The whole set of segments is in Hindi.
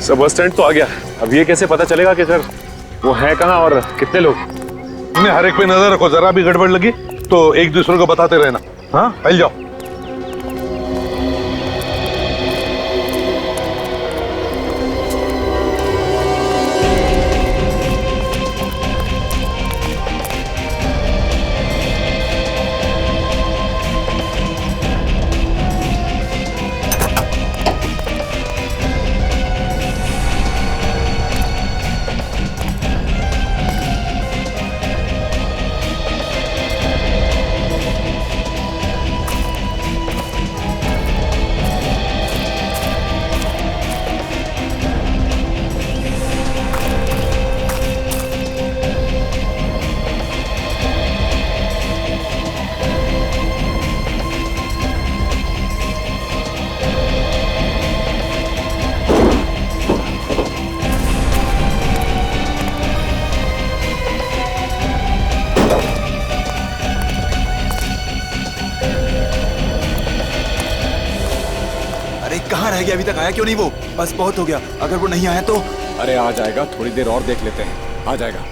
सब बस स्टैंड तो आ गया। अब ये कैसे पता चलेगा कि सर वो है कहाँ और कितने लोग? हर एक पे नजर रखो, जरा भी गड़बड़ लगी तो एक दूसरे को बताते रहना। हाँ, फैल जाओ। कहाँ रह गया? अभी तक आया क्यों नहीं वो? बस बहुत हो गया, अगर वो नहीं आया तो। अरे आ जाएगा, थोड़ी देर और देख लेते हैं, आ जाएगा।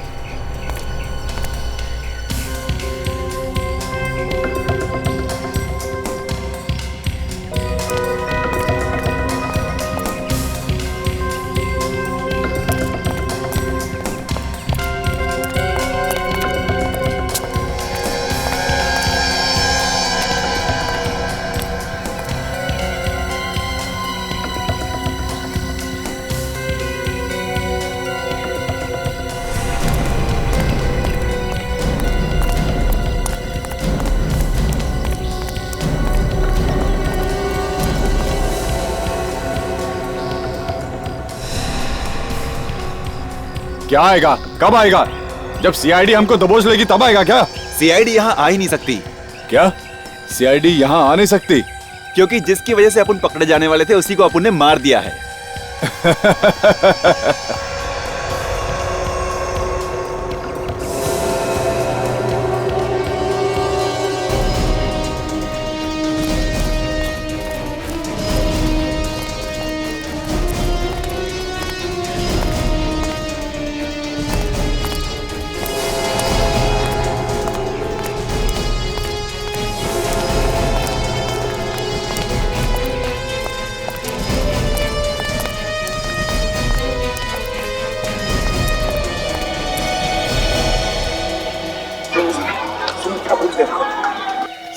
क्या आएगा? कब आएगा? जब सीआईडी हमको दबोच लेगी तब आएगा क्या? सीआईडी यहाँ आ ही नहीं सकती। क्या सीआईडी यहाँ आ नहीं सकती? क्योंकि जिसकी वजह से अपन पकड़े जाने वाले थे उसी को अपन ने मार दिया है।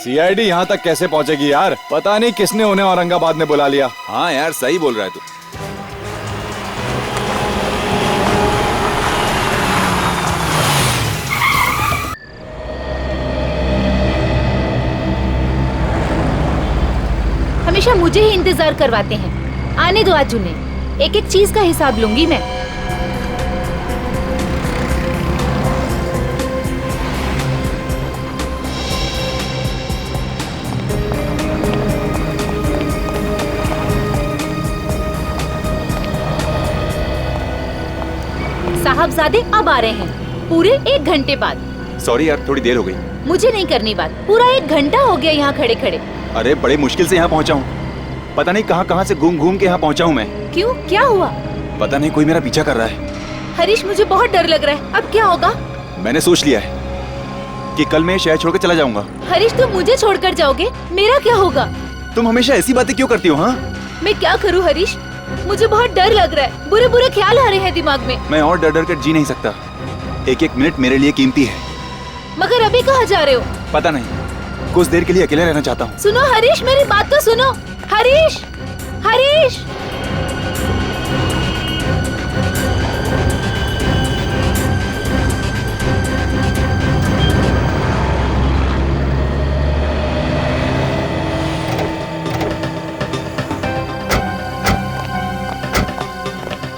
सीआईडी यहाँ तक कैसे पहुँचेगी यार? पता नहीं किसने उन्हें औरंगाबाद में बुला लिया। हाँ यार, सही बोल रहा है तू। हमेशा मुझे ही इंतजार करवाते हैं। आने दो आज उन्हें, एक एक चीज का हिसाब लूंगी मैं। साहबजादे अब आ रहे हैं, पूरे 1 घंटे बाद। सॉरी यार, थोड़ी देर हो गई। मुझे नहीं करनी बात, पूरा 1 घंटा हो गया यहाँ खड़े खड़े। अरे बड़े मुश्किल से यहाँ पहुँचा हूँ, पता नहीं कहाँ कहाँ से घूम घूम के यहाँ पहुँचा हूँ मैं। क्यों, क्या हुआ? पता नहीं, कोई मेरा पीछा कर रहा है। हरीश, मुझे बहुत डर लग रहा है, अब क्या होगा? मैंने सोच लिया है कि कल मैं शहर छोड़कर चला जाऊंगा। हरीश, तुम मुझे छोड़कर जाओगे, मेरा क्या होगा? तुम हमेशा ऐसी बातें क्यों करती हो? हाँ, मैं क्या करूँ हरीश, मुझे बहुत डर लग रहा है, बुरे बुरे ख्याल आ रहे हैं दिमाग में। मैं और डर डर कर जी नहीं सकता, एक एक मिनट मेरे लिए कीमती है। मगर अभी कहाँ जा रहे हो? पता नहीं, कुछ देर के लिए अकेले रहना चाहता हूँ। सुनो हरीश, मेरी बात तो सुनो। हरीश, हरीश।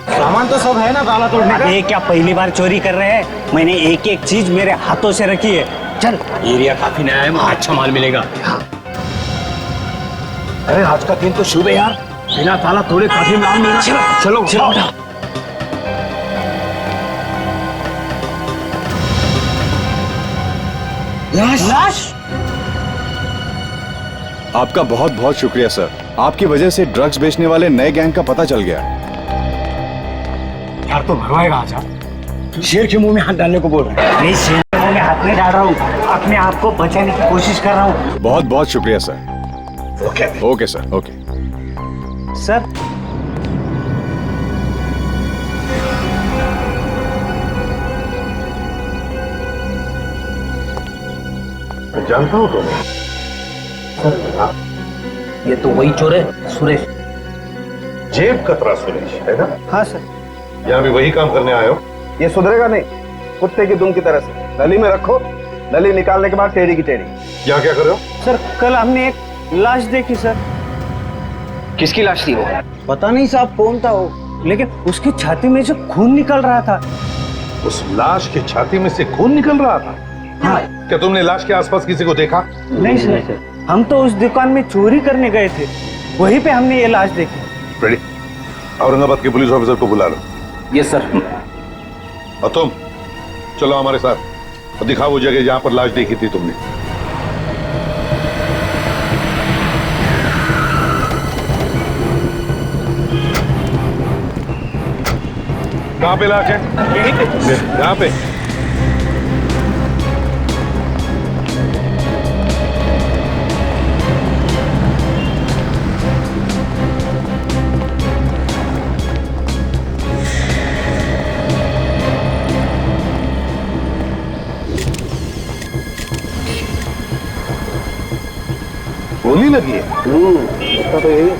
सामान तो सब है ना ताला तोड़ने का? ये क्या पहली बार चोरी कर रहे हैं? मैंने एक एक चीज मेरे हाथों से रखी है। चल, एरिया काफी नया है, वहाँ अच्छा माल मिलेगा। अरे आज का दिन तो शुभ है यार, बिना ताला तोड़े काफी माल मिलेगा। चलो चलो बेटा। लाश? आपका बहुत बहुत शुक्रिया सर, आपकी वजह से ड्रग्स बेचने वाले नए गैंग का पता चल गया। मार तो भरवाएगा आजा। शेर के मुंह में हाथ डालने को बोल रहा है। नहीं, शेर के मुंह में हाथ नहीं डाल रहा हूँ, अपने आप को बचाने की कोशिश कर रहा हूँ। बहुत बहुत शुक्रिया sir. Okay sir, okay sir. जानता हूँ तुम्हें। ये तो वही चोर है, सुरेश। जेब कतरा सुरेश है ना? हाँ सर। यहाँ भी वही काम करने आए हो? ये सुधरेगा नहीं, कुत्ते की दुम की तरह से। नली में रखो, नली निकालने के बाद टेढ़ी की टेढ़ी। यहाँ क्या कर रहे हो? सर कल हमने एक लाश देखी सर। किसकी लाश थी वो? पता नहीं साहब कौन था वो, लेकिन उसकी छाती में से खून निकल रहा था। उस लाश की छाती में से खून निकल रहा था? हाँ। क्या तुमने लाश के आसपास किसी को देखा? नहीं सर, हम तो उस दुकान में चोरी करने गए थे, वहीं पे हमने ये लाश देखी। रेडी, औरंगाबाद के पुलिस ऑफिसर को बुला लो। Yes sir. और तुम चलो हमारे साथ और दिखाओ वो जगह जहां पर लाश देखी थी तुमने। कहां पे लाश है? यहाँ पे। गोली लगी है? उसका तो यही है।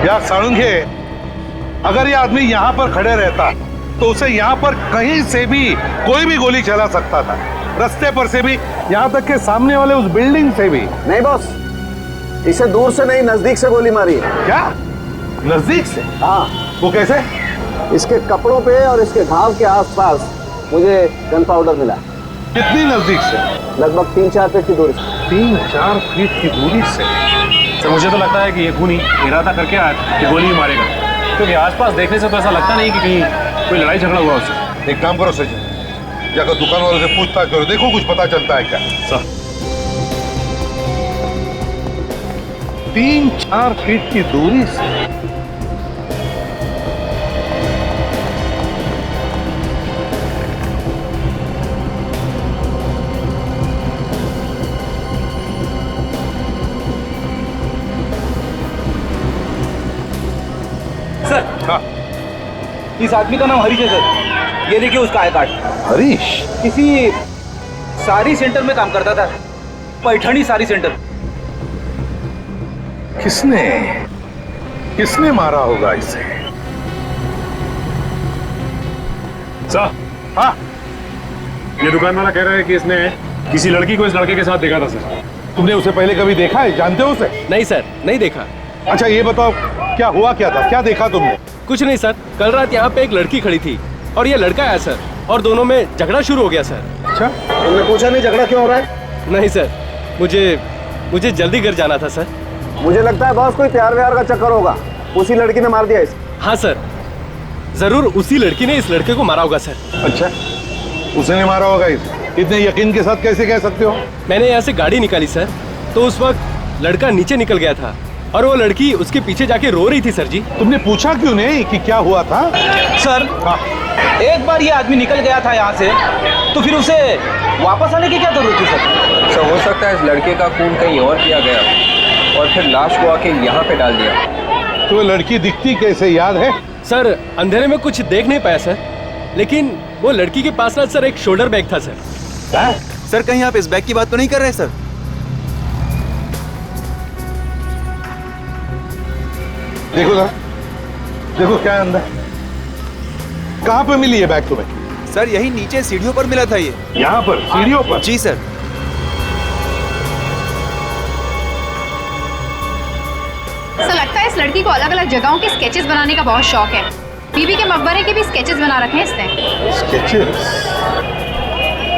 यार साळुंखे, अगर ये आदमी यहाँ पर खड़े रहता तो उसे यहाँ पर कहीं से भी कोई भी गोली चला सकता था, रास्ते पर से भी, यहाँ तक के सामने वाले उस बिल्डिंग से भी। नहीं बॉस, इसे दूर से नहीं नजदीक से गोली मारी है। क्या? नजदीक से? हाँ। वो कैसे? इसके कपड़ों पे और इसके घाव के आसपास मुझे गन पाउडर मिला। कितनी नजदीक से? लगभग 3-4 फीट की दूरी से। 3-4 फीट की दूरी से? सर मुझे तो लगता है कि ये खूनी इरादा करके आया कि गोली ही मारेगा, क्योंकि आसपास देखने से तो ऐसा लगता नहीं कि कहीं कोई लड़ाई झगड़ा हुआ उससे। एक काम करो सचिन, जाकर दुकान वालों से पूछताछ करो, देखो कुछ पता चलता है क्या। सर 3-4 फीट की दूरी से? सर हाँ। इस आदमी का नाम हरीश है सर। ये देखिए उसका आई कार्ड। हरीश? किसी साड़ी सेंटर में काम करता था, पैठणी साड़ी सेंटर। किसने किसने मारा होगा इसे? सर हाँ, ये दुकान वाला कह रहा है कि इसने किसी लड़की को इस लड़के के साथ देखा था सर। तुमने उसे पहले कभी देखा है? जानते हो उसे? नहीं सर, नहीं देखा। अच्छा ये बताओ, क्या हुआ क्या था, क्या देखा तुमने? कुछ नहीं सर, कल रात यहाँ पे एक लड़की खड़ी थी और ये लड़का आया सर, और दोनों में झगड़ा शुरू हो गया सर। अच्छा, तुमने पूछा नहीं झगड़ा क्यों हो रहा है? नहीं सर, मुझे जल्दी घर जाना था सर। मुझे लगता है बॉस कोई प्यार व्यार का चक्कर होगा, उसी लड़की ने मार दिया इसे। हाँ सर, जरूर उसी लड़की ने इस लड़के को मारा होगा सर। अच्छा, उसने मारा होगा इसे? इतने यकीन के साथ कैसे कह सकते हो? मैंने यहाँ से गाड़ी निकाली सर, तो उस वक्त लड़का नीचे निकल गया था और वो लड़की उसके पीछे जाके रो रही थी सर जी। तुमने पूछा क्यों नहीं कि क्या हुआ था? सर एक बार ये आदमी निकल गया था यहाँ से, तो फिर उसे वापस आने की क्या जरूरत थी सर? सर हो सकता है इस लड़के का खून कहीं और किया गया और फिर लाश को आके यहाँ पे डाल दिया। तो वो लड़की दिखती कैसे, याद है? सर अंधेरे में कुछ देख नहीं पाया सर, लेकिन वो लड़की के पास ना सर एक शोल्डर बैग था सर। सर कहीं आप इस बैग की बात तो नहीं कर रहे सर? देखो ना, देखो क्या है अंदर। कहाँ पे मिली है बैग तुम्हें? सर यही नीचे सीढ़ियों पर मिला था ये। यहाँ पर सीढ़ियों पर? जी सर। ऐसा लगता है इस लड़की को अलग अलग जगहों के स्केचेस बनाने का बहुत शौक है। बीबी के मकबरे के भी स्केचेस बना रखे हैं इसने। स्केचेस?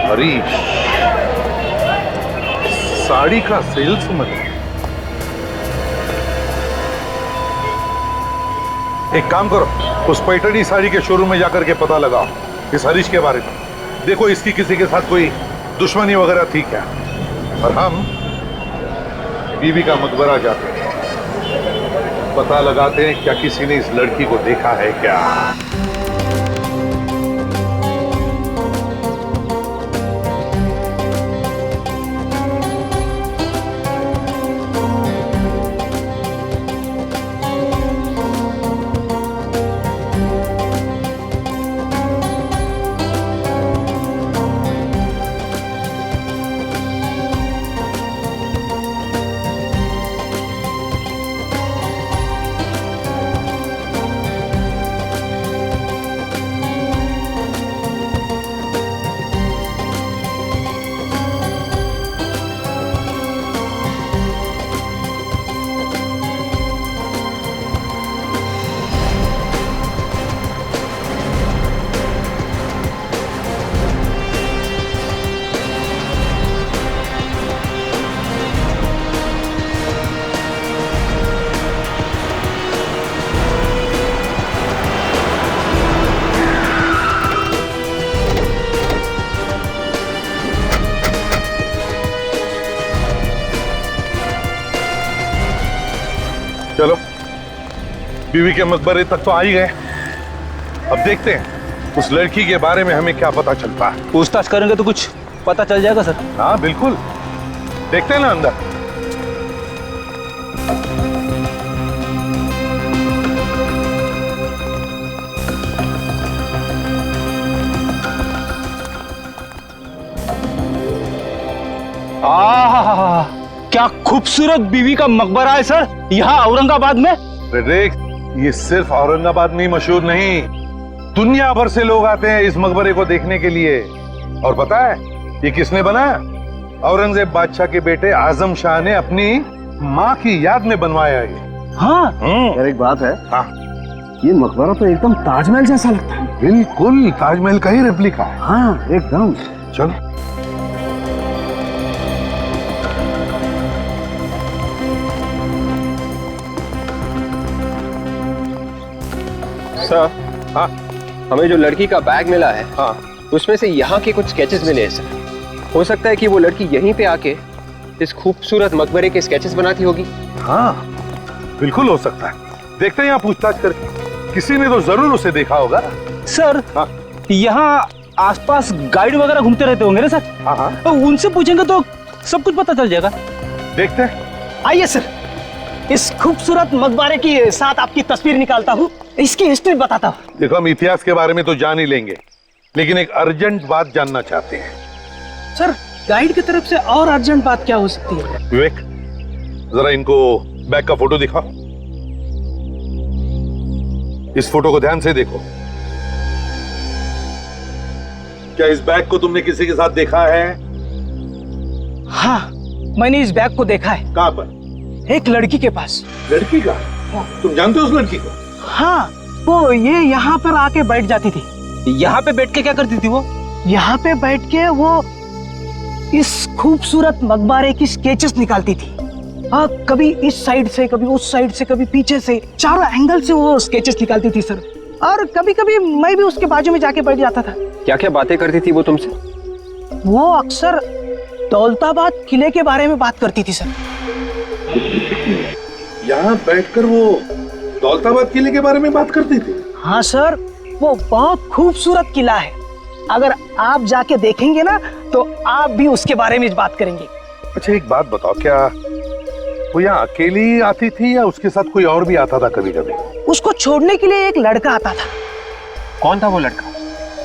हरीश साड़ी का सेल्समैन। एक काम करो, उस पैठनी साड़ी के शोरूम में जाकर के पता लगाओ इस हरीश के बारे में। देखो इसकी किसी के साथ कोई दुश्मनी वगैरह थी क्या। और हम बीवी का मकबरा जाते हैं, पता लगाते हैं क्या किसी ने इस लड़की को देखा है क्या। चलो बीवी के मकबरे तक तो आ ही गए। अब देखते हैं उस लड़की के बारे में हमें क्या पता चलता है। पूछताछ करेंगे तो कुछ पता चल जाएगा सर। हाँ बिल्कुल, देखते हैं ना अंदर। आहा, क्या खूबसूरत बीवी का मकबरा है सर यहाँ औरंगाबाद में। देख, ये सिर्फ औरंगाबाद में ही मशहूर नहीं, दुनिया भर से लोग आते हैं इस मकबरे को देखने के लिए। और पता है ये किसने बनाया? औरंगजेब बादशाह के बेटे आजम शाह ने अपनी माँ की याद में बनवाया ये। हाँ यार एक बात है, हाँ ये मकबरा तो एकदम ताजमहल जैसा लगता है। बिल्कुल ताजमहल का ही रेप्लिका है। हाँ एकदम। चलो सर, हाँ हमें जो लड़की का बैग मिला है, हाँ उसमें से यहाँ के कुछ स्केचेस मिले हैं सर। हो सकता है कि वो लड़की यहीं पे आके इस खूबसूरत मकबरे के स्केचेस बनाती होगी। हाँ बिल्कुल हो सकता है। देखते हैं यहाँ पूछताछ करके, किसी ने तो जरूर उसे देखा होगा। सर हाँ यहाँ आसपास गाइड वगैरह घूमते रहते होंगे ना सर। हाँ हाँ तो उनसे पूछेंगे तो सब कुछ पता चल जाएगा। देखते हैं। आइए सर, इस खूबसूरत मकबरे के साथ आपकी तस्वीर निकालता हूँ, इसकी हिस्ट्री बताता हूँ। देखो हम इतिहास के बारे में तो जान ही लेंगे, लेकिन एक अर्जेंट बात जानना चाहते हैं। सर गाइड की तरफ से और अर्जेंट बात क्या हो सकती है? विवेक, जरा इनको बैग का फोटो दिखाओ। इस फोटो को ध्यान से देखो। क्या इस बैग को तुमने किसी के साथ देखा है? हाँ, मैंने इस बैग को देखा है। कहां पर? एक लड़की के पास। लड़की का? तुम जानते हो उस लड़की को? हाँ, वो ये यहाँ पर आके बैठ जाती थी। यहाँ पे बैठ के क्या करती थी वो? यहाँ पे बैठ के वो इस खूबसूरत मकबरे की स्केचेस निकालती थी। हाँ, कभी इस साइड से, कभी उस साइड से, कभी पीछे से, चारों एंगल से वो स्केचेस निकालती थी सर। और कभी कभी मैं भी उसके बाजू में जाके बैठ जाता था। क्या क्या बातें करती थी वो तुमसे? वो अक्सर दौलताबाद किले के बारे में बात करती थी सर। यहाँ बैठकर वो दौलताबाद किले के बारे में बात करती थी? हाँ सर, वो बहुत खूबसूरत किला है। अगर आप जाके देखेंगे ना तो आप भी उसके बारे में बात करेंगे। अच्छा एक बात बताओ, क्या वो यहाँ अकेली आती थी या उसके साथ कोई और भी आता था कभी कभी? उसको छोड़ने के लिए एक लड़का आता था। कौन था वो लड़का?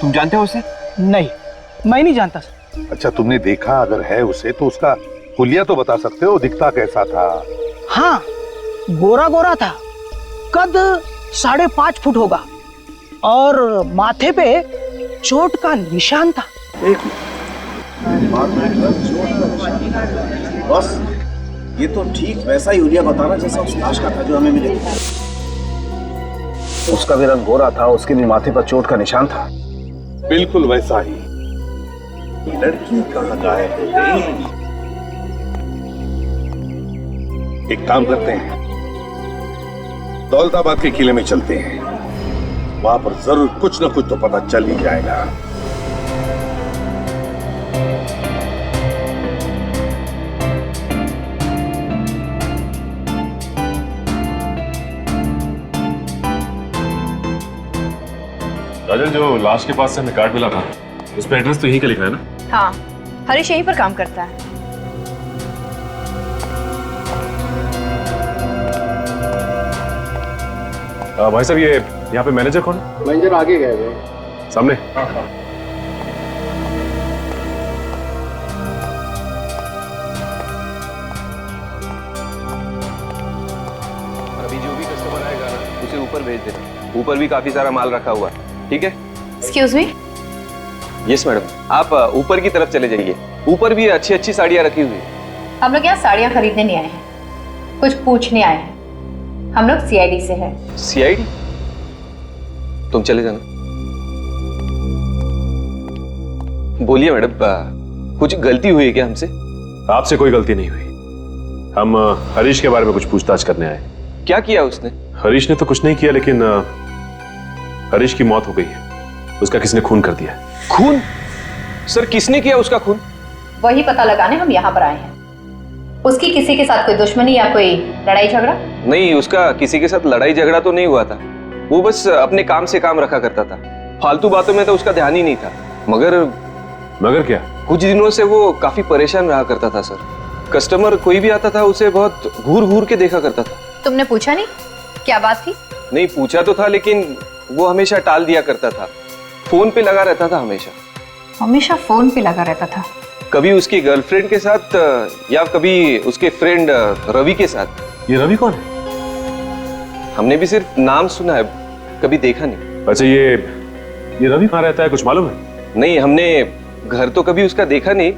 तुम जानते हो उसे? नहीं, मैं नहीं जानता सर। अच्छा तुमने देखा अगर है उसे तो उसका हुलिया तो बता सकते हो, दिखता कैसा था? हाँ, गोरा गोरा था, कद 5.5 फुट होगा और माथे पे चोट का निशान था। बस ये तो ठीक वैसा ही हुलिया बताना जैसा उस लाश का था जो हमें मिले। उसका भी रंग गोरा था, उसके भी माथे पर चोट का निशान था। बिल्कुल वैसा ही। लड़की कहाँ गायब हो गई? एक काम करते हैं, दौलताबाद के किले में चलते हैं। वहां पर जरूर कुछ ना कुछ तो पता चल ही जाएगा। राजन, जो लाश के पास से हमें कार्ड मिला था उस पर एड्रेस तो यहीं का लिखा है ना? हाँ, हरीश यहीं पर काम करता है। भाई साहब, ये यहाँ पे मैनेजर कौन है? मैनेजर आगे गए हुए सामने। अभी जो भी कस्टमर आएगा ना उसे ऊपर भेज देना। ऊपर भी काफी सारा माल रखा हुआ है, ठीक है? Excuse me. यस मैडम, आप ऊपर की तरफ चले जाइए। ऊपर भी अच्छी अच्छी साड़ियाँ रखी हुई है। हम लोग यहाँ साड़ियाँ खरीदने नहीं आए हैं, कुछ पूछने आए हैं। हम लोग सीआईडी से हैं। सीआईडी? तुम चले जाना। बोलिए मैडम, कुछ गलती हुई है क्या हमसे? आपसे कोई गलती नहीं हुई। हम हरीश के बारे में कुछ पूछताछ करने आए। क्या किया उसने? हरीश ने तो कुछ नहीं किया, लेकिन हरीश की मौत हो गई है। उसका किसने खून कर दिया। खून? सर, किसने किया उसका खून? वही पता लगाने हम यहाँ पर आए हैं। उसकी किसी के साथ कोई दुश्मनी या कोई लड़ाई झगड़ा? नहीं, उसका किसी के साथ लड़ाई झगड़ा तो नहीं हुआ था। वो बस अपने काम से काम रखा करता था। फालतू बातों में तो उसका ध्यान ही नहीं था। मगर क्या? कुछ दिनों से वो काफी परेशान रहा करता था सर। कस्टमर कोई भी आता था उसे बहुत घूर घूर के देखा करता था। तुमने पूछा नहीं क्या बात थी? नहीं, पूछा तो था, लेकिन वो हमेशा टाल दिया करता था। फोन पे लगा रहता था हमेशा फोन पे लगा रहता था। कभी उसकी गर्लफ्रेंड के साथ या कभी उसके फ्रेंड रवि के साथ। ये रवि कौन है? हमने भी सिर्फ नाम सुना है, कभी देखा नहीं। अच्छा, ये रवि कहाँ रहता है, कुछ मालूम है? नहीं, हमने घर तो कभी उसका देखा नहीं,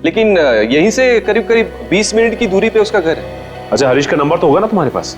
लेकिन यहीं से करीब करीब 20 मिनट की दूरी पे उसका घर है। अच्छा, हरीश का नंबर तो होगा ना तुम्हारे पास?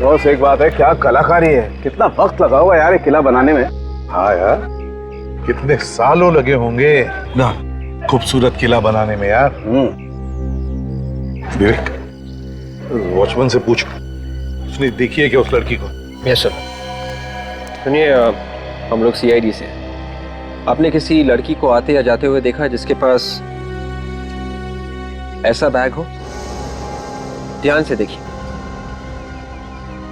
बस एक बात है, क्या कलाकारी है। कितना वक्त लगा हुआ यार ये किला बनाने में। हाँ यार, कितने सालों लगे होंगे ना खूबसूरत किला बनाने में यार। विवेक, वॉचमैन से पूछ, उसने देखी है क्या उस लड़की को? Yes sir. सुनिए, हम लोग सीआईडी से। आपने किसी लड़की को आते या जाते हुए देखा जिसके पास ऐसा बैग हो? ध्यान से देखिए।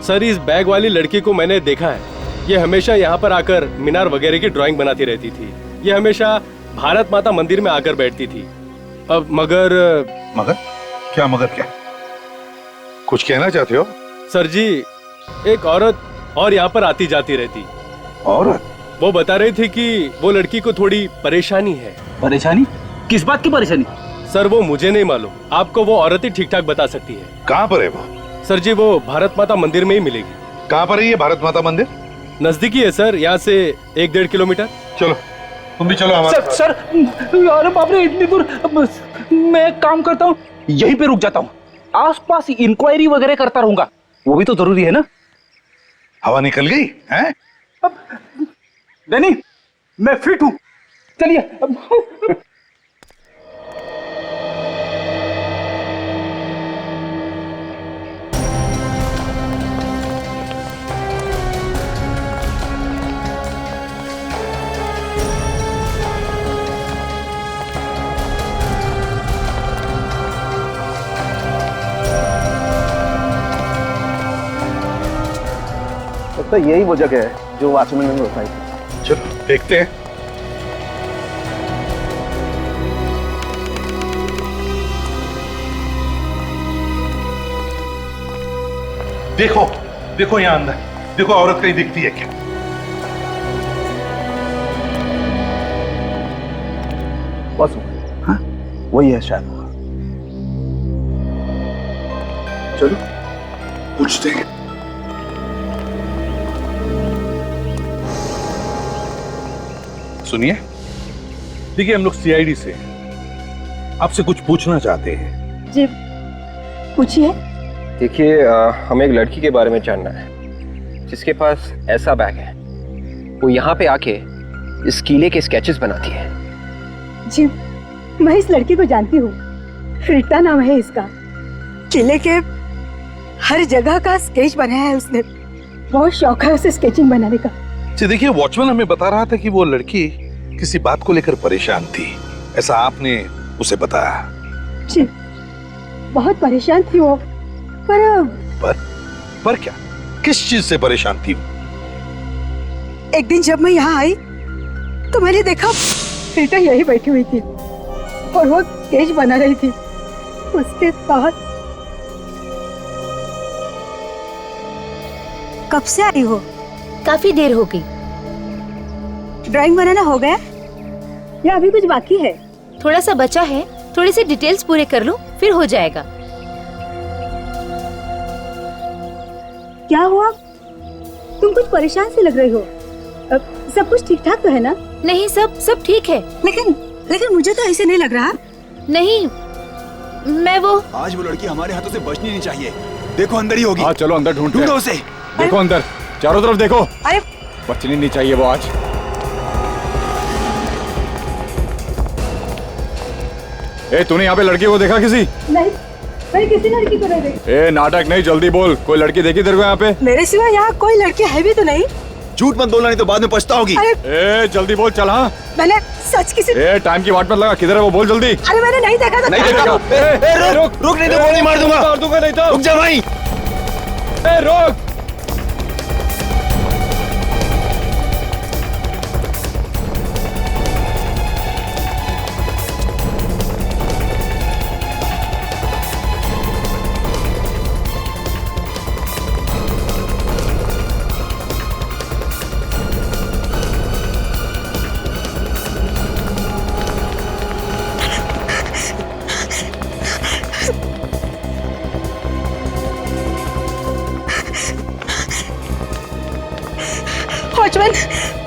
सर, इस बैग वाली लड़की को मैंने देखा है। ये हमेशा यहाँ पर आकर मीनार वगैरह की ड्राइंग बनाती रहती थी। ये हमेशा भारत माता मंदिर में आकर बैठती थी। अब मगर क्या कुछ कहना चाहते हो? सर जी, एक औरत और यहाँ पर आती जाती रहती। औरत? वो बता रही थी कि वो लड़की को थोड़ी परेशानी है। परेशानी? किस बात की परेशानी? सर, वो मुझे नहीं मालूम, आपको वो औरत ही ठीक ठाक बता सकती है। कहाँ पर है वो? सर जी, वो भारत माता मंदिर में ही मिलेगी। कहाँ पर है ये भारत माता मंदिर? नजदीकी है सर, यहाँ से 1-1.5 किलोमीटर। चलो, तुम भी चलो हमारे सर। सर, अरे बाप रे, इतनी दूर। मैं एक काम करता हूँ, यहीं पे रुक जाता हूँ। आसपास इंक्वायरी वगैरह करता रहूंगा, वो भी तो जरूरी है ना। हवा निकल गई है? डैनी, मैं फिट हूँ, चलिए। तो यही वो जगह है जो वॉचमैन ने बताई थी। चलो देखते हैं। देखो, देखो यहाँ अंदर, देखो औरत कहीं दिखती है क्या? बस हाँ वही है शायद। चलो पूछते हैं। सुनिए, देखिए हम लोग सीआईडी से आपसे कुछ पूछना चाहते हैं। जी पूछिए। देखिए हमें एक लड़की के बारे में जानना है जिसके पास ऐसा बैग है। वो यहाँ पे आके इस किले के स्केचेस बनाती है। जी मैं इस लड़की को जानती हूँ, रीटा नाम है इसका। किले के हर जगह का स्केच बनाया है उसने। बहुत शौक है उसे स्केचिंग बनाने का। जी देखिए, वॉचमैन हमें बता रहा था कि वो लड़की किसी बात को लेकर परेशान थी, ऐसा आपने उसे बताया। जी बहुत परेशान थी वो। पर क्या, किस चीज से परेशान थी वो? एक दिन जब मैं यहाँ आई तो मैंने देखा रीटा यही बैठी हुई थी और वो स्केच बना रही थी। उसके बाद कब से आई हो? काफी देर हो गई। ड्राइंग बनाना हो गया या अभी कुछ बाकी है? थोड़ा सा बचा है, थोड़ी सी डिटेल्स पूरे कर लो फिर हो जाएगा। क्या हुआ? तुम कुछ परेशान से लग रही हो। सब कुछ ठीक ठाक तो है ना? नहीं, सब ठीक है। लेकिन मुझे तो ऐसे नहीं लग रहा। नहीं, मैं वो आज वो लड़की हमारे हाथों से बचनी नहीं चाहिए। देखो अंदर ही होगी। हाँ चलो अंदर ढूंढते हैं। ढूंढो उसे। देखो अंदर, चारों तरफ देखो। अरे बचनी नहीं चाहिए वो आज। ए तूने यहाँ पे लड़की को देखा किसी? नहीं, मैं किसी लड़की को नहीं देखी। ए नाटक नहीं, जल्दी बोल, कोई लड़की देखी तेरे को यहाँ पे? मेरे सिवा यहाँ कोई लड़की है भी तो नहीं। झूठ मत बोलना नहीं तो बाद में पछताओगी। ए जल्दी बोल, चल। हाँ मैंने सच किसी। ए टाइम की वाट मत लगा, किधर है वो, बोल जल्दी। अरे मैंने नहीं देखा था। नहीं देखा। रुक रुक, नहीं तो गोली मार दूंगा। मार दूंगा नहीं तो। रुक जा भाई। ए रुक।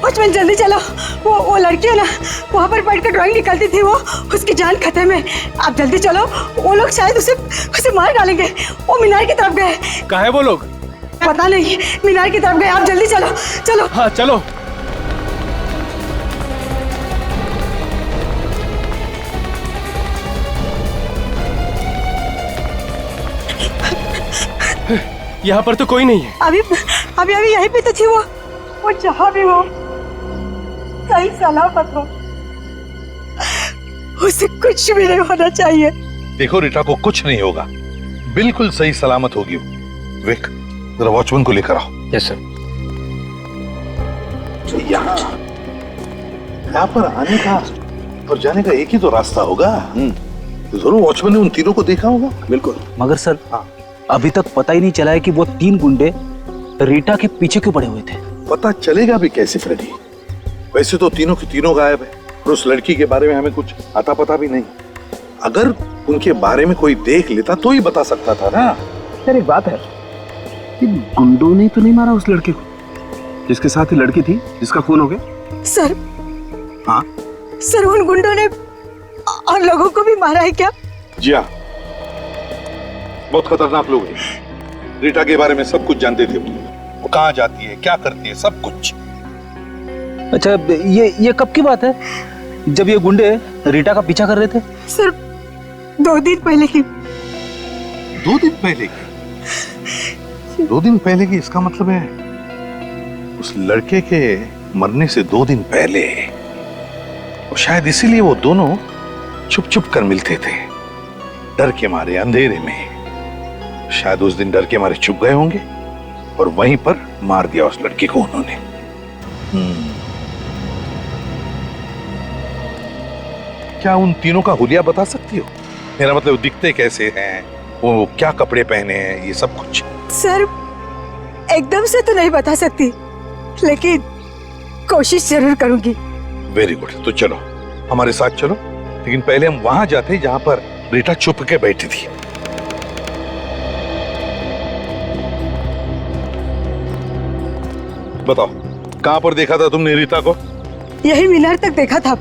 वॉचमैन जल्दी चलो। वो लड़की है ना, वहाँ पर बैठ कर ड्राइंग निकालती थी, वो उसकी जान खतरे में। आप जल्दी चलो, वो लोग शायद उसे मार डालेंगे। वो मीनार की तरफ गए। कहाँ है वो लोग? पता नहीं, मीनार की तरफ गए। आप जल्दी चलो चलो। हाँ चलो। यहाँ पर तो कोई नहीं है। अभी यहीं पे तो थी वो जहाँ भी हो सही सलामत हो। उसे कुछ भी नहीं होना चाहिए। देखो रीटा को कुछ नहीं होगा, बिल्कुल सही सलामत होगी वो। विक, जरा वॉचमैन को लेकर आओ। Yes sir. यहाँ पर आने का और जाने का एक ही तो रास्ता होगा। जरूर वॉचमैन ने उन तीनों को देखा होगा। बिल्कुल। मगर सर अभी तक पता ही नहीं चला है कि वो 3 गुंडे रीटा के पीछे क्यों पड़े हुए थे। पता चलेगा भी कैसे फ्रेडी? वैसे तो तीनों की तीनों गायब है और उस लड़की के बारे में हमें कुछ आता पता भी नहीं। अगर उनके बारे में कोई देख लेता तो ही बता सकता था ना। यार एक बात है, गुंडों ने तो नहीं मारा उस लड़के को जिसके साथ ही लड़की थी जिसका खून हो गया? सर हाँ सर, उन गुंडों ने और लोगों को भी मारा है क्या? जी हाँ, बहुत खतरनाक लोग हैं। रीटा के बारे में सब कुछ जानते थे वो कहाँ जाती है, क्या करती है, सब कुछ। अच्छा ये कब की बात है जब ये गुंडे रीटा का पीछा कर रहे थे? सर 2 दिन पहले की। 2 दिन पहले की? 2 दिन पहले की इसका मतलब है उस लड़के के मरने से 2 दिन पहले। और शायद इसीलिए वो दोनों छुप छुप कर मिलते थे, डर के मारे, अंधेरे में। शायद उस दिन डर के मारे छुप गए होंगे और वहीं पर मार दिया उस लड़की को उन्होंने। क्या उन तीनों का हुलिया बता सकती हो? मेरा मतलब दिखते कैसे हैं, वो क्या कपड़े पहने हैं, ये सब कुछ। सर एकदम से तो नहीं बता सकती, लेकिन कोशिश जरूर करूंगी। वेरी गुड, तो चलो हमारे साथ चलो, लेकिन पहले हम वहां जाते जहां पर रीटा छुप के बैठी थी। बताओ, कहां पर देखा था तुमने रीता को? यही मीनार तक देखा था,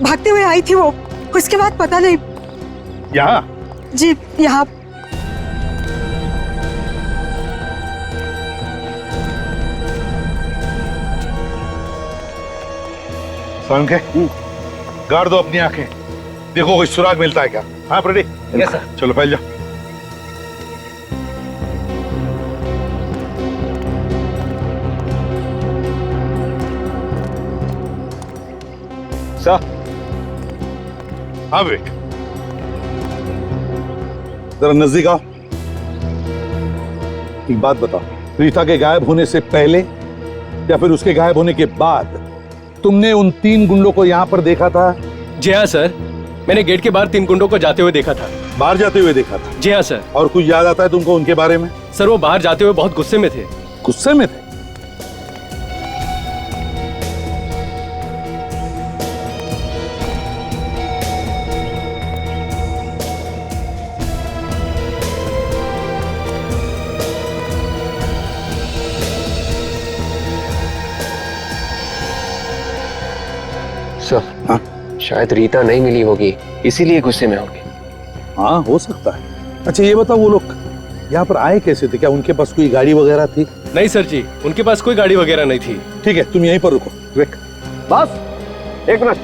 भागते हुए आई थी वो, उसके बाद पता नहीं। यहाँ? जी यहाँ। सालुंखे, गाड़ दो अपनी आंखें, देखो कोई सुराग मिलता है क्या। हाँ रेडी? Yes sir. चलो फैल जाओ। सर। हाँ विवेक, जरा नजदीक आओ। एक बात बताओ, रीता के गायब होने से पहले या फिर उसके गायब होने के बाद तुमने उन 3 गुंडों को यहाँ पर देखा था? जी हाँ सर, मैंने गेट के बाहर 3 गुंडों को जाते हुए देखा था। बाहर जाते हुए देखा था? जी हाँ सर। और कुछ याद आता है तुमको उनके बारे में? सर वो बाहर जाते हुए बहुत गुस्से में थे। गुस्से में थे? सर, हाँ? शायद रीता नहीं मिली होगी, इसीलिए गुस्से में होगी। हाँ हो सकता है। अच्छा ये बताओ, वो लोग यहाँ पर आए कैसे थे? क्या उनके पास कोई गाड़ी वगैरह थी? नहीं सर जी, उनके पास कोई गाड़ी वगैरह नहीं थी। ठीक है, तुम यहीं पर रुको। विवेक, बस 1 मिनट।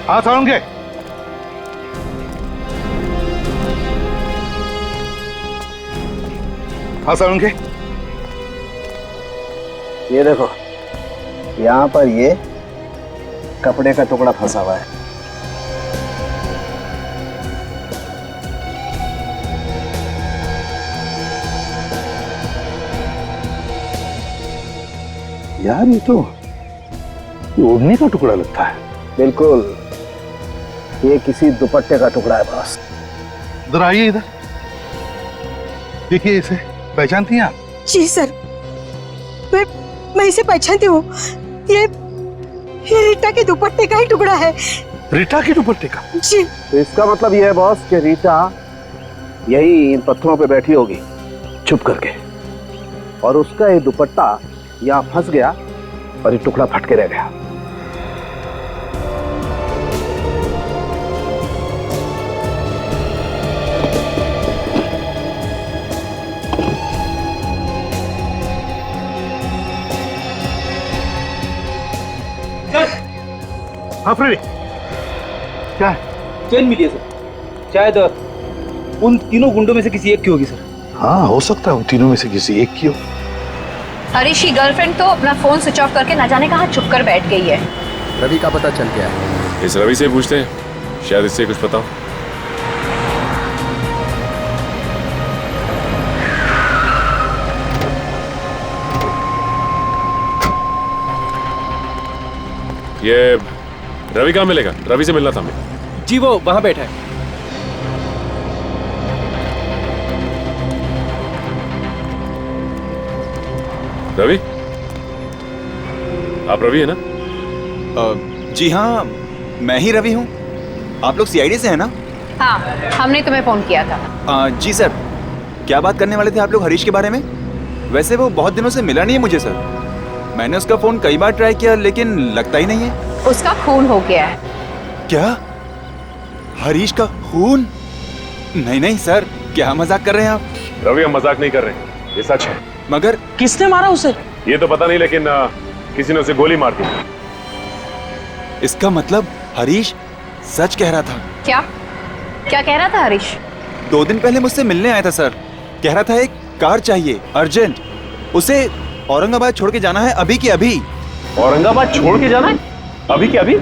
हाँ सालुंखे, हाँ सालुंखे, ये देखो, यहाँ पर ये कपड़े का टुकड़ा फंसा हुआ है। यार ये तो ओढ़ने का टुकड़ा लगता है। बिल्कुल, ये किसी दुपट्टे का टुकड़ा है बॉस। इधर आइए, इधर देखिए, इसे पहचानती हैं आप? जी सर, मैं इसे पहचानती हूँ। ये रीटा के दुपट्टे का ही टुकड़ा है। रीटा के दुपट्टे का? जी। तो इसका मतलब यह है बॉस कि रीटा यही इन पत्थरों पे बैठी होगी छुप करके, और उसका ये दुपट्टा यहाँ फंस गया और ये टुकड़ा फट के रह गया। हाँ फ्रेडी, क्या है? चेन मिली है सर, शायद उन तीनों गुंडों में से किसी एक की होगी सर। हाँ हो सकता है उन तीनों में से किसी एक की हो। हरीश की गर्लफ्रेंड तो अपना फोन स्विच ऑफ करके न जाने कहाँ छुप कर बैठ गई है। रवि का पता चल गया है। इस रवि से पूछते हैं, शायद इससे कुछ पता हो। ये रवि कहाँ मिलेगा? रवि से मिलना था हमें। जी वो वहां बैठा है। रवि, आप रवि है ना? जी हाँ, मैं ही रवि हूँ। आप लोग सीआईडी से हैं ना? हाँ, हमने तुम्हें फोन किया था। जी सर, क्या बात करने वाले थे आप लोग हरीश के बारे में? वैसे वो बहुत दिनों से मिला नहीं है मुझे सर। मैंने उसका फोन कई बार ट्राई किया लेकिन लगता ही नहीं है। उसका खून हो गया है। क्या? हरीश का खून? नहीं नहीं सर, क्या मजाक कर रहे हैं आप? रवि, हम मजाक नहीं कर रहे हैं, ये सच है। मगर किसने मारा उसे? ये तो पता नहीं, लेकिन किसी ने उसे गोली मार दी। इसका मतलब हरीश सच कह रहा था। क्या क्या कह रहा था हरीश? 2 दिन पहले मुझसे मिलने आया था सर। कह रहा था एक कार चाहिए अर्जेंट, उसे औरंगाबाद छोड़ के जाना है अभी की अभी। औरंगाबाद छोड़ के जाना है अभी के अभी?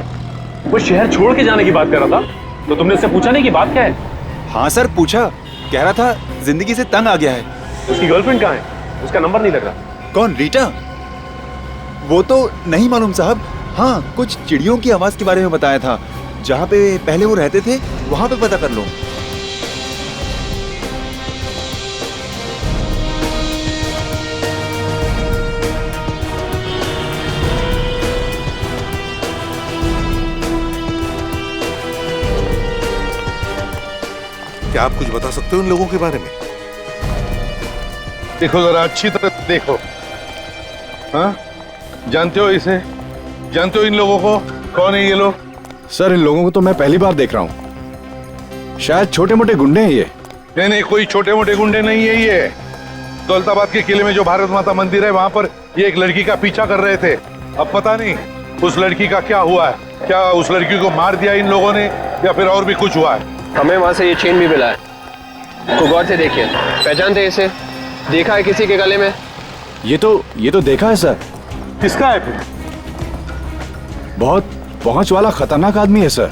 वो शहर छोड़ के जाने की बात कर रहा था, तो तुमने उससे पूछा नहीं कि बात क्या है? हाँ सर पूछा, कह रहा था जिंदगी से तंग आ गया है। उसकी गर्लफ्रेंड कहाँ है? उसका नंबर नहीं लग रहा। कौन, रीटा? वो तो नहीं मालूम साहब। हाँ, कुछ चिड़ियों की आवाज के बारे में बताया था। जहाँ पे पहले वो रहते थे वहां पे पता कर लो। क्या आप कुछ बता सकते हो इन लोगों के बारे में? देखो जरा अच्छी तरह देखो। हाँ, जानते हो इसे? जानते हो इन लोगों को? कौन है ये लोग? सर इन लोगों को तो मैं पहली बार देख रहा हूँ। शायद छोटे मोटे गुंडे हैं ये। नहीं नहीं, कोई छोटे मोटे गुंडे नहीं है ये। दौलताबाद के किले में जो भारत माता मंदिर है वहां पर ये एक लड़की का पीछा कर रहे थे। अब पता नहीं उस लड़की का क्या हुआ है। क्या उस लड़की को मार दिया इन लोगों ने या फिर और भी कुछ हुआ है? हमें वहां से ये चेन भी मिला है। को गौर से देखिए, पहचानते हैं इसे? देखा है किसी के गले में? ये तो देखा है सर। किसका है फिर? बहुत पहुंच वाला खतरनाक आदमी है सर।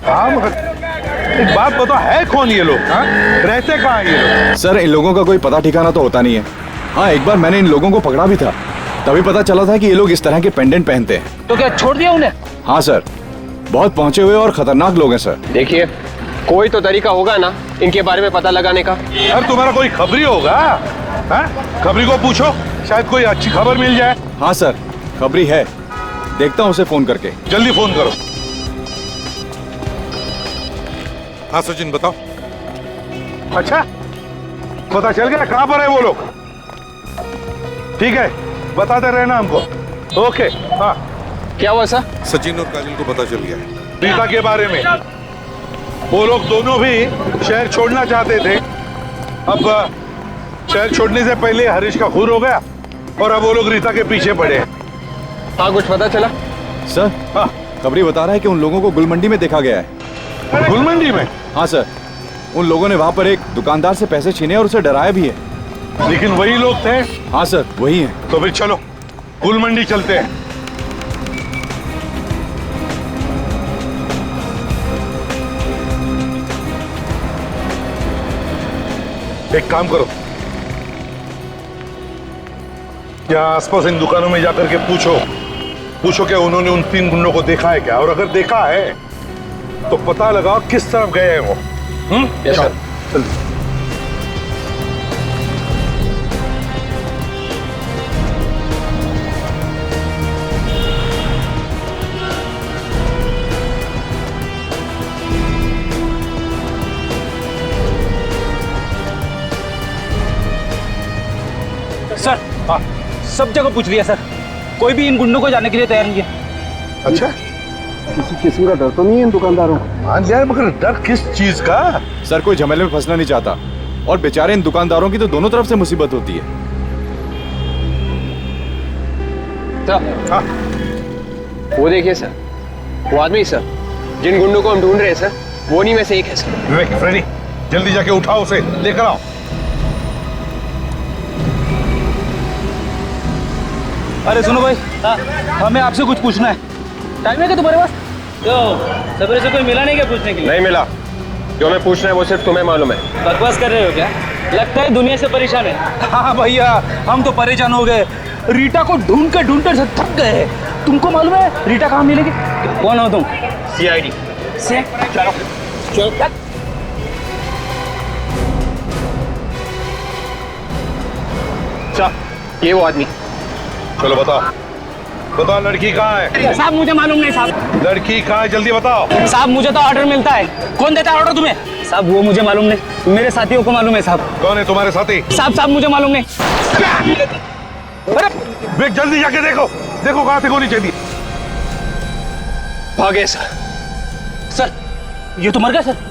हाँ, एक बात बताओ, है कौन ये लोग? हाँ? रहते कहाँ हैं ये लोग? सर इन लोगों का कोई पता ठिकाना तो होता नहीं है। हाँ, एक बार मैंने इन लोगों को पकड़ा भी था, तभी पता चला था कि ये लोग इस तरह के पेंडेंट पहनते हैं। तो क्या छोड़ दिया उन्हें? हाँ सर, बहुत पहुंचे हुए और खतरनाक लोग हैं सर। देखिए, कोई तो तरीका होगा ना इनके बारे में पता लगाने का। यार तुम्हारा कोई खबरी होगा? हाँ? खबरी को पूछो, शायद कोई अच्छी खबर मिल जाए। हाँ सर, खबरी है, देखता हूँ उसे फोन करके। जल्दी फोन करो। हाँ सचिन बताओ। अच्छा, पता चल गया कहां पर है वो लोग? ठीक है, बताते रहना हमको। ओके। हाँ, क्या हुआ सर? सचिन और काजल को पता चल गया है रीता के बारे में। वो लोग दोनों भी शहर छोड़ना चाहते थे। अब शहर छोड़ने से पहले हरीश का खून हो गया और अब वो लोग रीता के पीछे पड़े हैं। हाँ, कुछ पता चला? सर हाँ, खबरी बता रहा है कि उन लोगों को गुलमंडी में देखा गया है। गुलमंडी में? हाँ सर, उन लोगों ने वहाँ पर एक दुकानदार से पैसे छीने और उसे डराया भी है। लेकिन वही लोग थे? हाँ सर, वही हैं। तो फिर चलो गुलमंडी चलते हैं। एक काम करो, यहाँ आसपास इन दुकानों में जाकर के पूछो क्या उन्होंने उन 3 गुंडों को देखा है क्या, और अगर देखा है तो पता लगाओ किस तरफ गए हैं वो। Yes sir. सर हाँ, सब जगह पूछ लिया सर, कोई भी इन गुंडों को जाने के लिए तैयार नहीं है। अच्छा, किसी किस्म का डर तो नहीं है इन दुकानदारों? हाँ यार, मगर डर किस चीज का? सर कोई झमेले में फंसना नहीं चाहता, और बेचारे इन दुकानदारों की तो दोनों तरफ से मुसीबत होती है। सर हाँ, वो देखिए सर, वो आदमी सर, जिन गुंडों को हम ढूंढ रहे हैं सर, वो नहीं में से एक है सर। विवेक, फ्रेडी, जल्दी जाके उठाओ उसे, लेकर आओ। अरे सुनो भाई, हमें आपसे कुछ पूछना है। टाइम है क्या तुम्हारे पास? तो सवेरे से कोई मिला नहीं क्या पूछने के लिए? नहीं मिला। जो हमें पूछना है वो सिर्फ तुम्हें मालूम है। बकवास कर रहे हो क्या? लगता है दुनिया से परेशान है। हाँ भैया, हम तो परेशान हो गए। रीटा को ढूंढकर से थक गए। तुमको मालूम है रीटा कहाँ मिलेगी? कौन हो तुम? CID। चलो चलो। ये वो आदमी। चलो बताओ, बताओ लड़की कहाँ है? साहब मुझे मालूम नहीं साहब। लड़की कहाँ है, जल्दी बताओ। साहब मुझे तो ऑर्डर मिलता है। कौन देता है ऑर्डर तुम्हें? साहब वो मुझे मालूम नहीं, मेरे साथियों को मालूम है साहब। कौन है तुम्हारे साथी? साहब मुझे मालूम नहीं। अरे विवेक, जल्दी जाके देखो, देखो कहाँ से गोली चली। भागे सर। सर ये तो मर गया सर।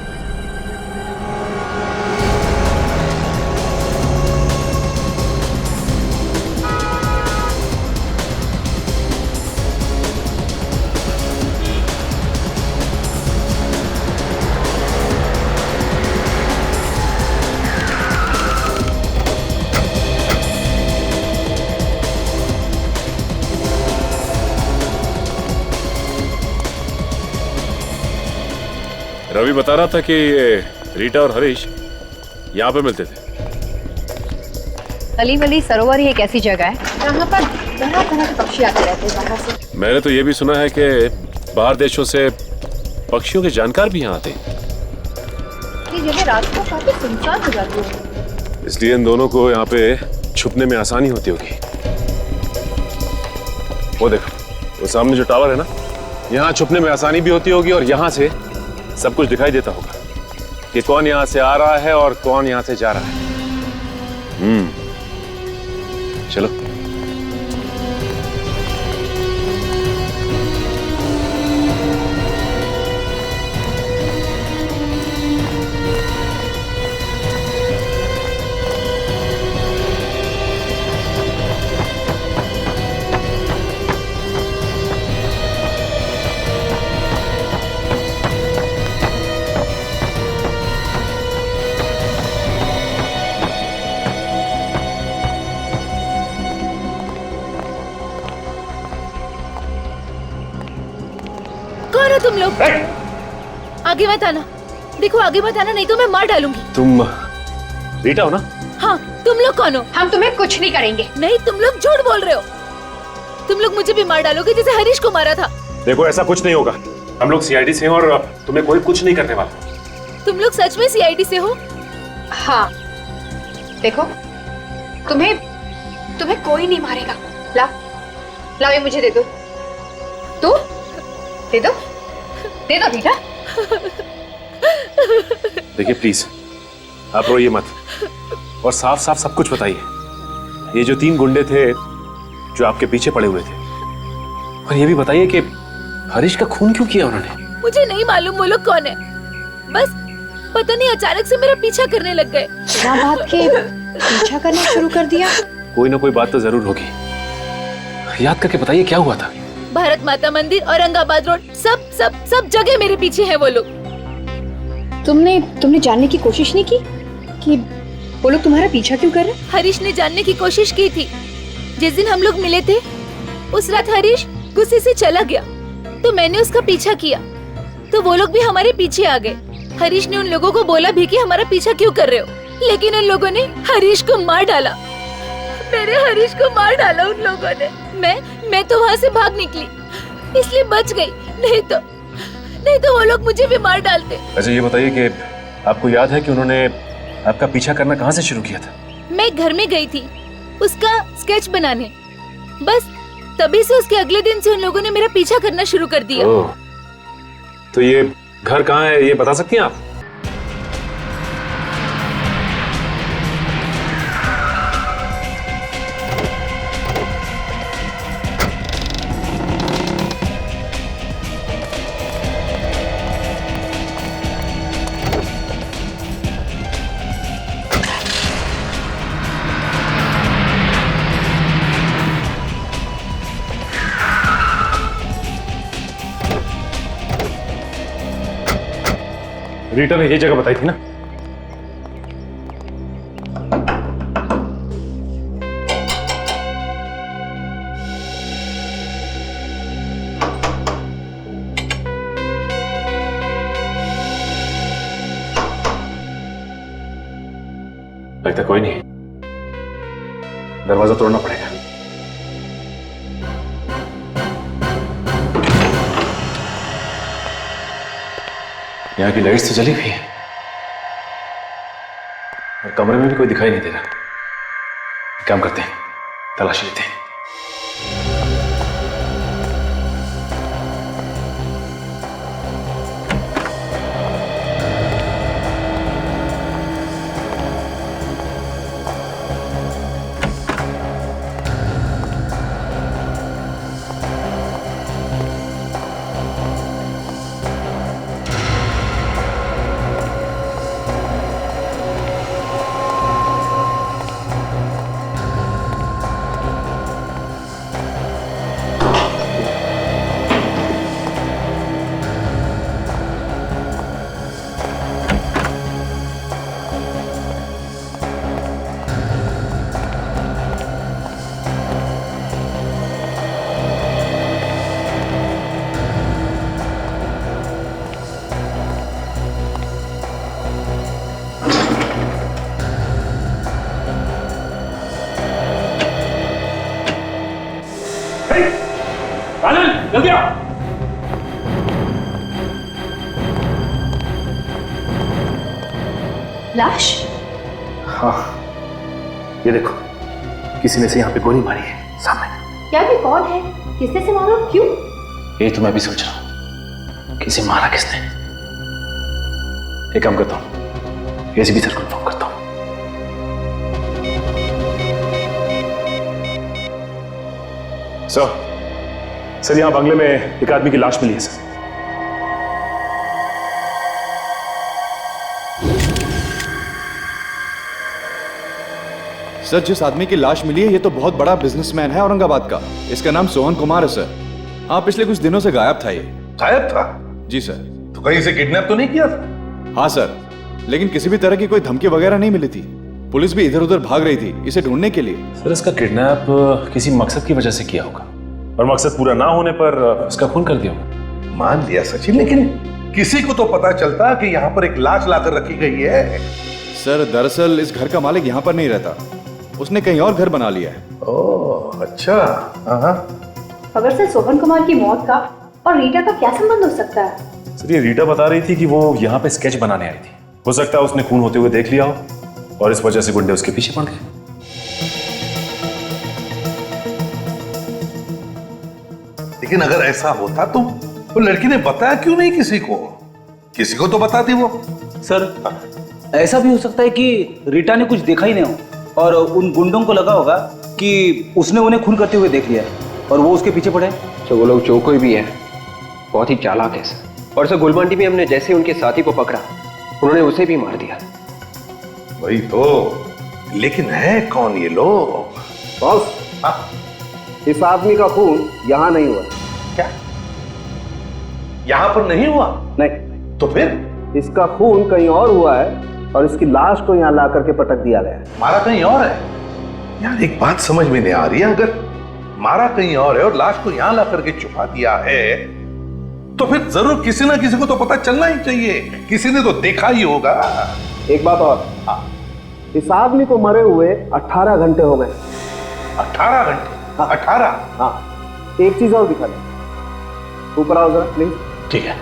रवि बता रहा था कि रीटा और हरीश यहाँ पे मिलते थे। अली वली सरोवर ही एक ऐसी जगह है जहाँ पर तरह तरह के पक्षी आते रहते हैं बाहर से। मैंने तो ये भी सुना है कि बाहर देशों से पक्षियों के जानकार भी यहाँ आते हैं। ये जगह रात को काफी सुनसान हो जाती है, इसलिए इन दोनों को यहाँ पे छुपने में आसानी होती होगी। वो देखो, वो सामने जो टावर है ना, यहाँ छुपने में आसानी भी होती होगी और यहाँ से सब कुछ दिखाई देता होगा। कि कौन यहां से आ रहा है और कौन यहां से जा रहा है। चलो। कौन हो तुम लोग? आगे मत आना, देखो आगे मत आना, नहीं तो मैं मार डालूंगी। तुम रीटा हो ना? हाँ, तुम लोग कौन हो? हम तुम्हें कुछ नहीं करेंगे। नहीं, तुम लोग झूठ बोल रहे हो। तुम लोग मुझे भी मार डालोगे जैसे हरीश को मारा था। देखो ऐसा कुछ नहीं होगा, हम लोग सीआईडी से हैं और तुम्हें कोई कुछ नहीं करने वाला। तुम लोग सच में सीआईडी से हो? हाँ, देखो तुम्हें कोई नहीं मारेगा। लाओ ये मुझे दे दो। तू दे दो बेटा। देखिए प्लीज आप रोइए मत और साफ साफ सब कुछ बताइए। ये जो 3 गुंडे थे जो आपके पीछे पड़े हुए थे, और ये भी बताइए कि हरीश का खून क्यों किया उन्होंने? मुझे नहीं मालूम वो लोग कौन है, बस पता नहीं अचानक से मेरा पीछा करने लग गए। बिना बात के पीछा करना शुरू कर दिया। कोई ना कोई बात तो जरूर होगी, याद करके बताइए क्या हुआ था। भारत माता मंदिर, औरंगाबाद रोड, सब जगह मेरे पीछे है वो लोग। तुमने जानने की कोशिश नहीं की कि वो लोग तुम्हारा पीछा क्यों कर रहे? हरीश ने जानने की कोशिश की थी। जिस दिन हम लोग मिले थे उस रात हरीश गुस्से से चला गया, तो मैंने उसका पीछा किया, तो वो लोग भी हमारे पीछे आ गए। हरीश ने उन लोगों को बोला भी कि हमारा पीछा क्यों कर रहे हो, लेकिन उन लोगों ने हरीश को मार डाला। मेरे हरीश को मार डाला उन लोगों ने। मैं तो वहाँ से भाग निकली, इसलिए बच गई, नहीं तो वो लोग मुझे भी मार डालते। अच्छा ये बताइए कि आपको याद है कि उन्होंने आपका पीछा करना कहाँ से शुरू किया था? मैं घर में गई थी उसका स्केच बनाने, बस तभी से उसके अगले दिन से उन लोगों ने मेरा पीछा करना शुरू कर दिया। तो ये घर कहाँ है ये बता सकती हैं आप? रीटा ने ये जगह बताई थी ना? लगता कोई नहीं, दरवाजा तोड़ना पड़ेगा। यहाँ की लाइट्स तो जली हुई है और कमरे में भी कोई दिखाई नहीं दे रहा। काम करते हैं, तलाशी लेते हैं। जल्दी आओ। लाश? हाँ, ये देखो, किसी ने से यहाँ पे गोली मारी है सामने। क्या ये कौन है? किसने से मारा? क्यों? ये तो मैं भी सोच रहा हूँ, किसे मारा किसने? एक काम करता हूँ, एसीपी सर को इन्फॉर्म करता हूं। सर यहां बंगले में एक आदमी की लाश मिली है सर। सर, जिस आदमी की लाश मिली है ये तो बहुत बड़ा बिजनेसमैन है औरंगाबाद का। इसका नाम सोहन कुमार है सर। हाँ, पिछले कुछ दिनों से गायब था ये। गायब था? जी सर। तो कहीं से किडनैप तो नहीं किया था? हाँ सर, लेकिन किसी भी तरह की कोई धमकी वगैरह नहीं मिली थी। पुलिस भी इधर उधर भाग रही थी इसे ढूंढने के लिए। सर, इसका किडनैप किसी मकसद की वजह से किया होगा और मकसद पूरा ना होने पर इसका खून कर दिया होगा। मान लिया सचिन, लेकिन किसी को तो पता चलता कि यहाँ पर एक लाश लाकर रखी गई है। सर, दरअसल इस घर का मालिक यहाँ पर नहीं रहता, उसने कहीं और घर बना लिया है। ओह अच्छा। खबर से सोहन कुमार की मौत का और रीटा का क्या संबंध हो सकता है? सर, ये रीटा बता रही थी कि वो यहाँ पे स्केच बनाने आई थी। हो सकता है उसने खून होते हुए देख लिया हो और इस वजह से गुंडे उसके पीछे पड़ गए। लेकिन अगर ऐसा होता तो लड़की ने बताया क्यों नहीं किसी को? किसी को तो बताती वो। सर, ऐसा भी हो सकता है कि रीटा ने कुछ देखा ही नहीं हो और उन गुंडों को लगा होगा कि उसने उन्हें खून करते हुए देख लिया और वो उसके पीछे पड़े। तो वो लोग जो कोई भी है बहुत ही चालाक है सर। और सर, गुलमंडी में हमने जैसे उनके साथी को पकड़ा उन्होंने उसे भी मार दिया। वही तो, लेकिन है कौन ये लोग? बॉस, इस आदमी का खून यहाँ नहीं हुआ। क्या यहाँ पर नहीं हुआ? नहीं। तो फिर? इसका खून कहीं और हुआ है और इसकी लाश को यहाँ ला करके पटक दिया गया है। मारा कहीं और है? यार एक बात समझ में नहीं आ रही है, अगर मारा कहीं और है और लाश को यहाँ ला करके छुपा दिया है तो फिर जरूर किसी ना किसी को तो पता चलना ही चाहिए। किसी ने तो देखा ही होगा। एक बात और, इस आदमी को मरे हुए 18 घंटे हो गए। 18 घंटे? 18? हाँ। एक चीज और दिखा दे, ऊपर आओ जरा प्लीज। ठीक है।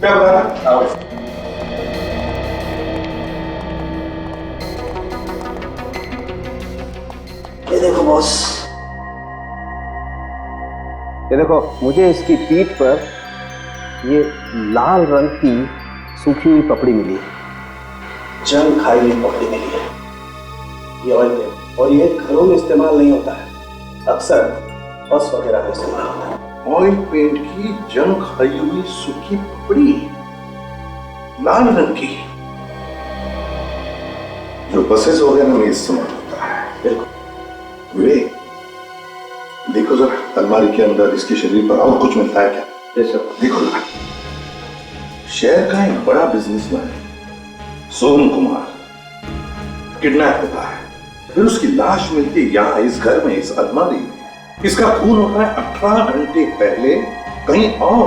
क्या बता रहा? ये देखो बॉस, ये देखो, मुझे इसकी पीठ पर ये लाल रंग की सूखी हुई पपड़ी मिली है। जंग खाई हुई पपड़ी मिली है। ये ऑयल पेंट, और ये घरों में इस्तेमाल नहीं होता है, अक्सर बस वगैरह में इस्तेमाल होता है। ऑयल पेंट की जंग खाई हुई सूखी पपड़ी, लाल रंग की, जो बसेस वगैरह में इस्तेमाल होता है। बिल्कुल। विवेक, देखो जरा अलमारी के अंदर इसके शरीर पर और कुछ मिलता है क्या? देखो जरा। शहर का एक बड़ा बिजनेसमैन सोहन कुमार किडनैप होता है, फिर उसकी लाश मिलती है यहाँ इस घर में, इस अलमारी में। इसका खून होता है 18 घंटे पहले कहीं और,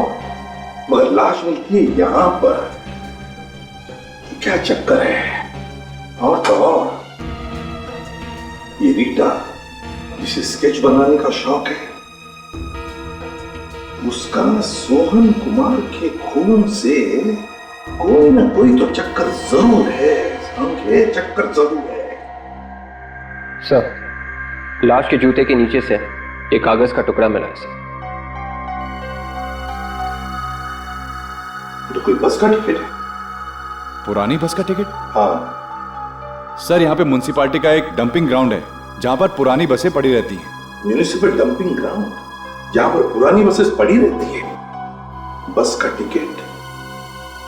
मगर लाश मिलती है यहाँ पर। क्या चक्कर है? और तो और ये रीटा जिसे स्केच बनाने का शौक है, उसका सोहन कुमार के खून से कोई ना कोई तो चक्कर जरूर है। समझे? चक्कर जरूर है। सर, लाश के जूते के नीचे से एक कागज का टुकड़ा मिला है सर। तो कोई बस का टिकट है? पुरानी बस का टिकट? हाँ सर, यहाँ पे म्युनिसिपालिटी का एक डंपिंग ग्राउंड है जहाँ पर पुरानी बसें पड़ी रहती हैं। म्यूनिसिपल डंपिंग ग्राउंड जहाँ पर पुरानी बसेस पड़ी रहती है। बस का टिकट,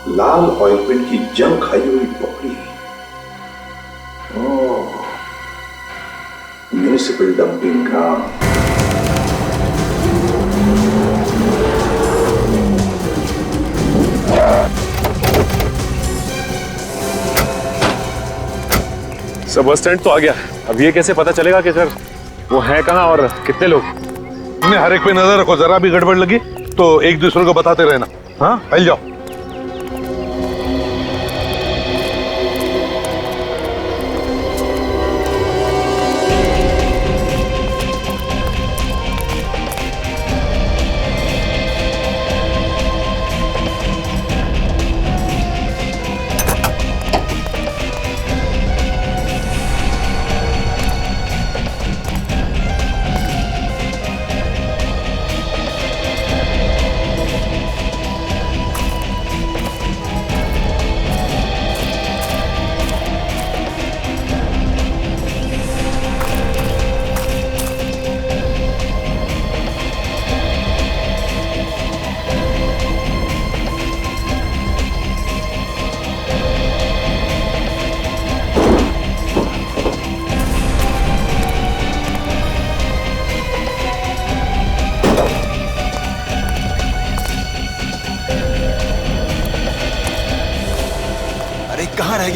लाल ऑयल पेंट की जंग खाई हुई पपड़ी। Oh, municipal dumping ground. Sir, bus stand तो आ गया। अब ये कैसे पता चलेगा कि सर वो है कहाँ और कितने लोग? तुमने हर एक पे नजर रखो, जरा भी गड़बड़ लगी तो एक दूसरे को बताते रहना। हाँ, फैल जाओ।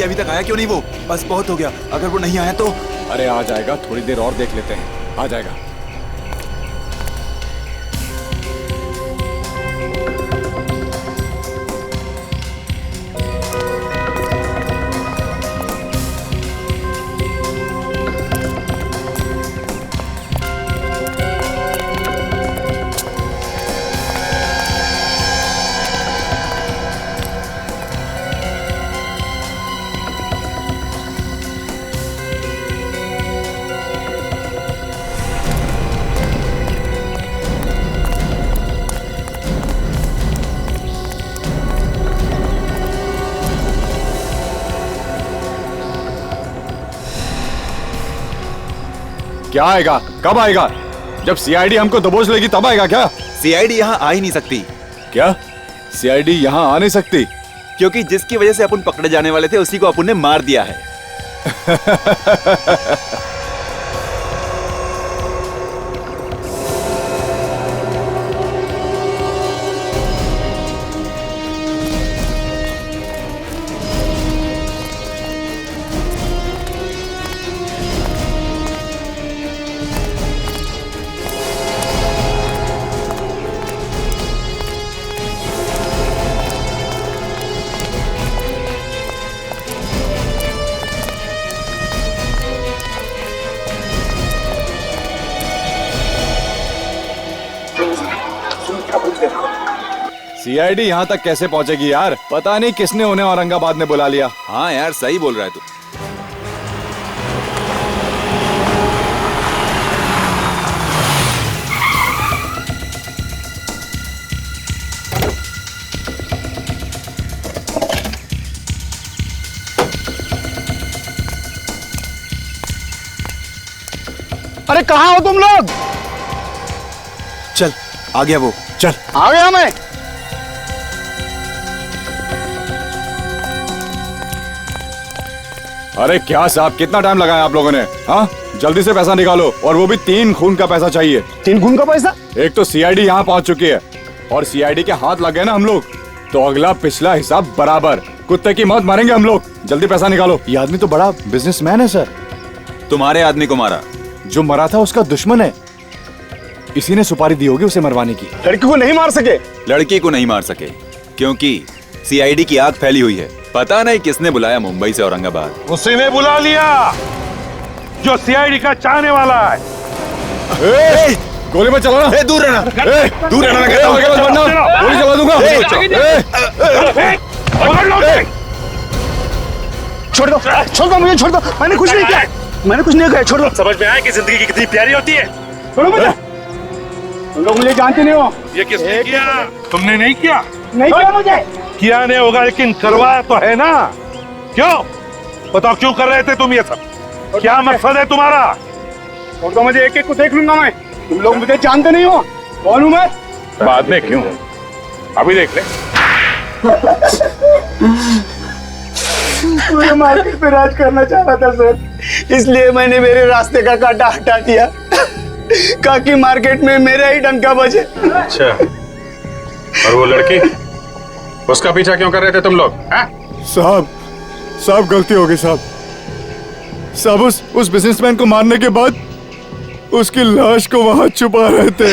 अभी तक आया क्यों नहीं वो? बस बहुत हो गया, अगर वो नहीं आया तो। अरे आ जाएगा, थोड़ी देर और देख लेते हैं, आ जाएगा। क्या आएगा? कब आएगा? जब सीआईडी हमको दबोच लेगी तब आएगा क्या? सीआईडी यहाँ आ ही नहीं सकती। क्या सीआईडी यहाँ आ नहीं सकती? क्योंकि जिसकी वजह से अपन पकड़े जाने वाले थे उसी को अपन ने मार दिया है। सीआईडी यहाँ तक कैसे पहुँचेगी यार? पता नहीं किसने उन्हें औरंगाबाद में बुला लिया। हाँ यार, सही बोल रहा है तू। अरे कहाँ हो तुम लोग? चल आ गया वो, चल आ गया मैं। अरे क्या साहब, कितना टाइम लगाया आप लोगों ने? हाँ, जल्दी से पैसा निकालो, और वो भी 3 खून का पैसा चाहिए। 3 खून का पैसा? एक तो सीआईडी यहाँ पहुँच चुकी है, और सीआईडी के हाथ लग गए ना हम लोग, तो अगला पिछला हिसाब बराबर। कुत्ते की मौत मारेंगे हम लोग। जल्दी पैसा निकालो। ये आदमी तो बड़ा बिजनेसमैन है सर। तुम्हारे आदमी को मारा? जो मरा था उसका दुश्मन है, इसी ने सुपारी दी होगी उसे मरवाने की। लड़की को नहीं मार सके? लड़की को नहीं मार सके क्योंकि सीआईडी की आग फैली हुई है। पता नहीं किसने बुलाया मुंबई से औरंगाबाद। उसी ने बुला लिया जो सीआईडी का चाहने वाला है। गोली मत चलाना। दूर रहना, दूर रहना, कहता हूं। गोली चला दूंगा। छोड़ दो, छोड़ दो मुझे, छोड़ दो। मैंने कुछ नहीं किया, मैंने कुछ नहीं किया, छोड़ दो। समझ में आया कि जिंदगी कितनी प्यारी होती है। छोड़ो मुझे, तुम लोग मुझे जानते नहीं हो। ये किसने किया? तुमने नहीं किया? नहीं किया मुझे। किया नहीं होगा, लेकिन करवाया तो है ना। क्यों बताओ, क्यों कर रहे थे तुम ये सब? क्या मकसद है तुम्हारा? छोड़ दो मुझे, एक एक को देख लूंगा मैं। तुम लोग मुझे जानते नहीं हो। कौन हूं मैं? बाद में क्यों, अभी देख ले। मुझे मार्केट पे राज करना चाह रहा था सर, इसलिए मैंने मेरे रास्ते का कांटा हटा दिया ताकि मार्केट में मेरा ही डंका बजे। अच्छा, और वो लड़की, उसका पीछा क्यों कर रहे थे तुम लोग? साहब गलती हो गई साहब। उस बिजनेसमैन को मारने के बाद उसकी लाश को वहाँ छुपा रहे थे।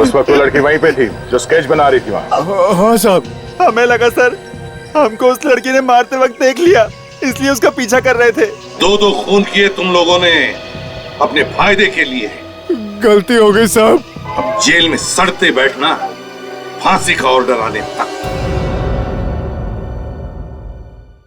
उस वक्त वो लड़की वहीं पे थी जो स्केच बना रही थी वहाँ। हाँ साहब। हमें लगा सर हमको उस लड़की ने मारते वक्त देख लिया, इसलिए उसका पीछा कर रहे थे। 2 खून किए तुम लोगों ने अपने फायदे के लिए। गलती हो गई साहब। अब जेल में सड़ते बैठना, फांसी का ऑर्डर आने तक।